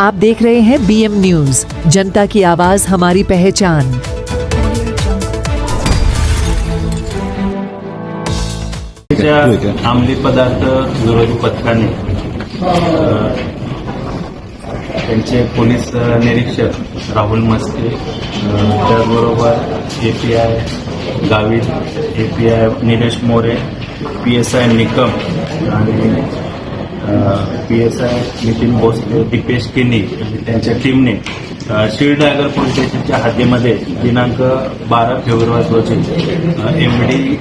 आप देख रहे हैं BM न्यूज, जनता की आवाज हमारी पहचान। अंमली पदार्थ विरोधी पथकाने त्यांचे पोलीस निरीक्षक राहुल मस्के, त्याचबरोबर API Gavit, API Nilesh More, PSI Nikam आणि PSI नितीन भोसले, दीपेश किनी त्यांच्या टीमने शील्ड टायगर पोलीस स्टेशनच्या हद्दीमध्ये दिनांक 12 फेब्रुवारी रोजी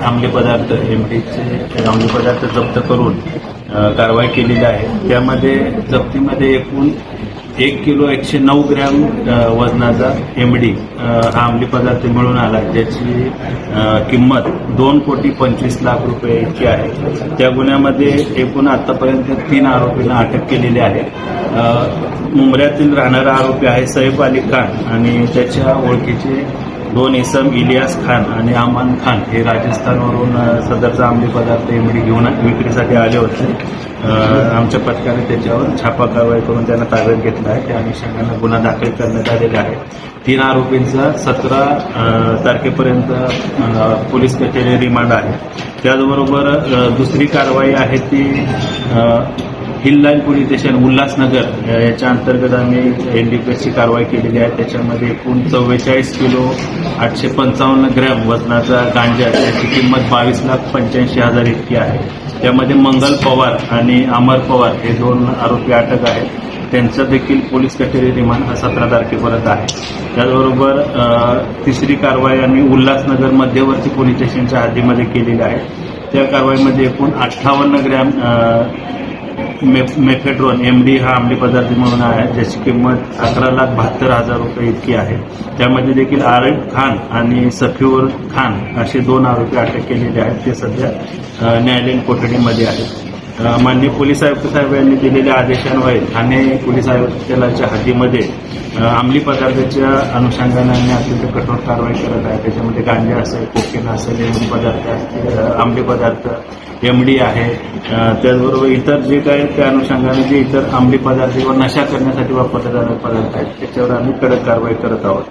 अंमली पदार्थ जप्त करून कारवाई केलेली आहे। त्यामध्ये जप्तीमध्ये एकूण 1 किलो 109 ग्रॅम वजनाचा MD हा अंमली पदार्थ मिळून आला, ज्याची किंमत 2,25,00,000 रुपये इतकी आहे। त्या गुन्ह्यामध्ये एकूण आतापर्यंत 3 आरोपींना अटक केलेली आहे। मुंब्र्यातील राहणारा आरोपी आहे सैफ अली खान आणि त्याच्या ओळखीचे 2 इसम इलियास खान आणि अमान खान हे राजस्थानवरून सदरचा अंमली पदार्थ MD घेऊन विक्रीसाठी आले होते। आमच्या पथकाने त्याच्यावर छापा कारवाई करून त्यांना ताब्यात घेतला आहे। त्या अनुषंगाने गुन्हा दाखल करण्यात आलेला आहे। 3 आरोपींचा 17 तारखेपर्यंत पोलीस कचेरी रिमांड आहे। त्याचबरोबर दुसरी कारवाई आहे ती hill line police station Ulhasnagar याच्या अंतर्गत आम्ही NDPSची कारवाई केलेली आहे। त्याच्यामध्ये एकूण 44 किलो 855 ग्रॅम वजनाचा गांजा, त्याची किंमत 22,85,000 इतकी आहे। त्यामध्ये मंगल पवार आणि अमर पवार हे 2 आरोपी अटक आहेत। त्यांचं देखील पोलीस कचेरी रिमांड हा 17 तारखेपर्यंत आहे। त्याचबरोबर तिसरी कारवाई आम्ही उल्हासनगर मध्यवर्ती पोलीस स्टेशनच्या हद्दीमध्ये केलेली आहे। त्या कारवाईमध्ये एकूण 58 ग्रॅम मेफेड्रोन MD हा अंमली पदार्थ म्हणून आहे, ज्याची किंमत 11,72,000 रुपये इतकी आहे। त्यामध्ये देखील आरिफ खान आणि सफीउर खान असे 2 आरोपी अटक केलेले आहेत। ते सध्या न्यायालयीन कोठडीमध्ये आहेत। माननीय पोलीस आयुक्त साहेब यांनी दिलेल्या आदेशान्वये ठाणे पोलीस आयुक्तालयाच्या हद्दीमध्ये अंमली पदार्थाच्या अनुषंगाने आम्ही अत्यंत कठोर कारवाई करत आहे। त्याच्यामध्ये गांजा असेल, कोकेन असेल, अंमली पदार्थ MD आहे, त्याचबरोबर इतर जे काही त्या अनुषंगाने जे इतर अंमली पदार्थ किंवा नशा करण्यासाठी वापरले जाणारे पदार्थ आहेत त्याच्यावर आम्ही कडक कारवाई करत आहोत।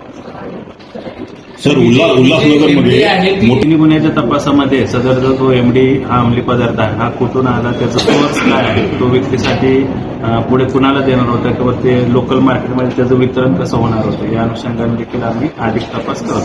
सर, उल्हासनगरमध्ये मोठी गुन्ह्याच्या तपासामध्ये सदरचा जो MD हा अंमली पदार्थ आहे हा कुठून आला, त्याचा सोर्स काय आहे, तो विक्रीसाठी पुढे कुणाला देणार होता किंवा ते लोकल मार्केटमध्ये त्याचं वितरण कसं होणार होतं, या अनुषंगाने देखील आम्ही अधिक तपास करतो।